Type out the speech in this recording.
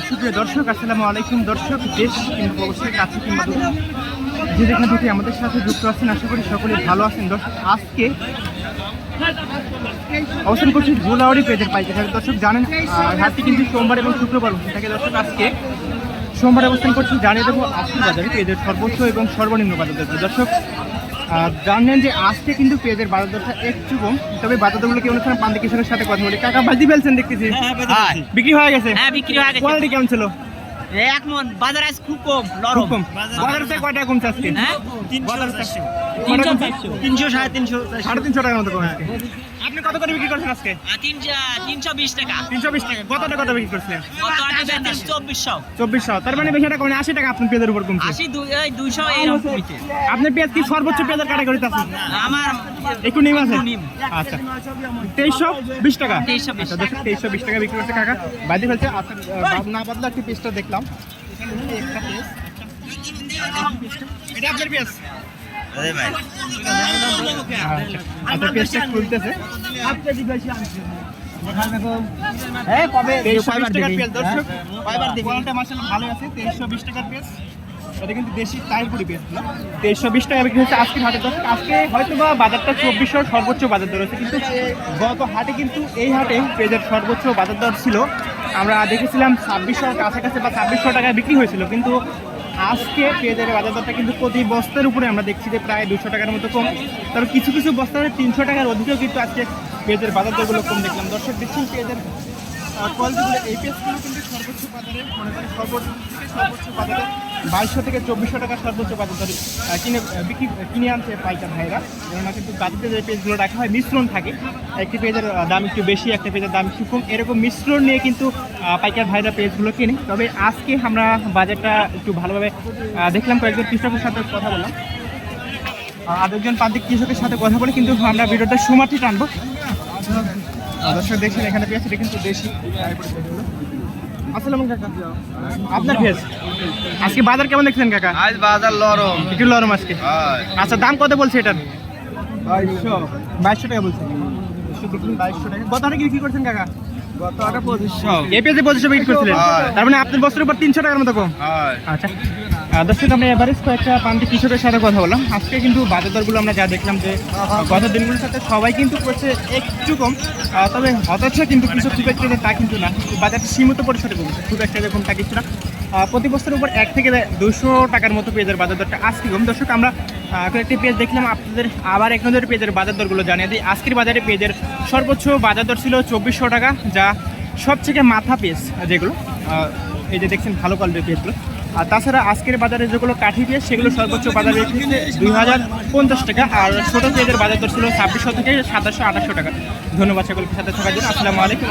সুপ্রিয় দর্শক, আসসালামু আলাইকুম। দর্শক, দেশ কিংবা অবশ্যই কাছে কিংবা যে যেখান থেকে আমাদের সাথে যুক্ত আছেন, আশা করি সকলে ভালো আছেন। দর্শক, আজকে অবস্থান করছি গোলাওয়াড়ি পেঁয়াজের পাইকারি। দর্শক জানেন, হাটটি কিন্তু সোমবার এবং শুক্রবার বসে থাকে। দর্শক, আজকে সোমবার অবস্থান করছি, জানিয়ে দেবো আজকের বাজারে পেঁয়াজের সর্বোচ্চ এবং সর্বনিম্ন বাজার দর। দর্শক জানেন যে আজকে কিন্তু পেঁয়াজের বাজার দরটা একটু কম, তবে বাজার দরগুলো কি অনুষ্ঠানে পান্তি কৃষকের সাথে কথা বলি। কাকা ভাজি ফেলছেন দেখতেছি, বিক্রি হয়ে গেছে? হ্যাঁ, বিক্রি হয়ে গেছে। কোয়ালিটি কেমন ছিল? এক মন বাজার আজ খুব কম, নরম। বাজার থেকে কয়টা কমছে আজকে? হ্যাঁ, 300 সাড়ে 300 টাকার মতো কমছে। আপনি কত করে বিক্রি করছেন আজকে? 320 টাকা। 320 টাকা। কতটা কত বিক্রি করছিলেন? 2400। তার মানে বেশি টাকা মানে 80 টাকা আপনার পেঁয়াজের উপর কমছে। 200 এরকম কমছে। আপনার পেঁয়াজ কি সর্বোচ্চ পেঁয়াজের ক্যাটাগরিতে আছে? আমার একটু নিম আছে। নিম। আচ্ছা, 2320 টাকা। 2320 আচ্ছা, দেখুন 2320 টাকা বিক্রি করছে কাকা, বাইরে ফেলছে। আপনার না বদলা একটি পেঁয়াজটা দেখলাম, একটা পেঁয়াজ, এটা আপনার পেঁয়াজ। আচ্ছা, পেঁয়াজটা খুলতেছে। দর্শক, কোয়ালিটি মাশাআল্লাহ ভালো আছে। 2320 টাকার পেঁয়াজ, এটা কিন্তু দেশি তাইপুরি পেঁয়াজ। 2320 টাকা বিক্রি হচ্ছে আজকে হাটে। দর্শক, আজকে হয়তো বা বাজারটা 2400 সর্বোচ্চ বাজার দর হচ্ছে, কিন্তু গত হাটে কিন্তু এই হাটে পেঁয়াজের সর্বোচ্চ বাজার দর ছিল, আমরা দেখেছিলাম 2600 কাছাকাছি বা 2600 টাকায় বিক্রি হয়েছিল। কিন্তু আজকে পেঁয়াজের বাজার দরটা কিন্তু প্রতি বস্তার উপরে আমরা দেখছি যে প্রায় 200 টাকার মতো কম। তবে কিছু কিছু বস্তায় 300 টাকার অধিকেও কিন্তু আজকে পেঁয়াজের বাজার দরগুলো কম দেখলাম। দর্শক, দেখছি পেঁয়াজের কোয়ালিটিগুলো, এই পেঁয়াজগুলো কিন্তু সর্বোচ্চ বাজারে মনে করেন সর্বোচ্চ বাজারে 2200 থেকে 2400 টাকা সর্বোচ্চ বাজার দরে কিনে আনছে পাইকার ভাইরা। কেননা কিন্তু গাড়িতে যে পেঁয়াজগুলো রাখা হয় মিশ্রণ থাকে, একটি পেঁয়াজের দাম একটু বেশি, একটা পেঁয়াজের দাম একটু কম, এরকম মিশ্রণ নিয়ে কিন্তু পাইকার ভাইরা পেঁয়াজগুলো কিনে। তবে আজকে আমরা বাজারটা একটু ভালোভাবে দেখলাম, কয়েকজন কৃষকের সাথে কথা বললাম, আরেকজন প্রান্তিক কৃষকের সাথে কথা বলে কিন্তু আমরা ভিডিওটা সমাপ্তি টানবো। দর্শক, দেখছেন এখানে পেঁয়াজ, এটা কিন্তু দেশি। আসসালামু আলাইকুম কাকা, আপনার পেঁয়াজ আজকে বাজার কেমন দেখছেন কাকা? আজ বাজার লরম, একটু লরম আজকে। আচ্ছা, দাম কত বলছে এটার? 2200 টাকা বলছে। 2200 টাকা। কত টাকা বিক্রি করছেন কাকা? গত আটা 2500। এই পেঁয়াজে 2500 বিক্রি করছিলেন, তার মানে আপনার বস্তার উপর 300 টাকার মতো কম। আচ্ছা, দর্শক, আমরা এভারেজ কয়েকটা প্রান্তিক কৃষকের সাথে কথা বললাম। আজকে কিন্তু বাজার দরগুলো আমরা যা দেখলাম যে গত দিনগুলোর সাথে সবাই কিন্তু করছে একটু কম, তবে হতাশা কিন্তু কৃষক খুব একটা তা কিন্তু না, বাজারটা সীমিত পরিসরে কমছে, খুব একটা এরকম তা কিছু না। প্রতি বস্তার উপর 1 থেকে 200 টাকার মতো পেঁয়াজের বাজার দরটা আজকে কম। দর্শক, আমরা কয়েকটি পেঁয়াজ দেখলাম, আপনাদের আবার এক নজরে পেঁয়াজের বাজার দরগুলো জানিয়ে দিই। আজকের বাজারে পেঁয়াজের সর্বোচ্চ বাজার দর ছিল 2400 টাকা, যা সবথেকে মাথা পেঁয়াজ যেগুলো, এই যে দেখছেন ভালো কোয়ালিটির পেঁয়াজগুলো। আর তাছাড়া আজকের বাজারে যেগুলো কাঠি পেঁয়াজ, সেগুলো সর্বোচ্চ বাজারে বিক্রি হচ্ছে 2050 টাকা, আর ছোটো পেঁয়াজের বাজার দর ছিল 2600 থেকে 2700-2800 টাকা। ধন্যবাদ সকলকে সাথে থাকার জন্য। আসসালামু আলাইকুম।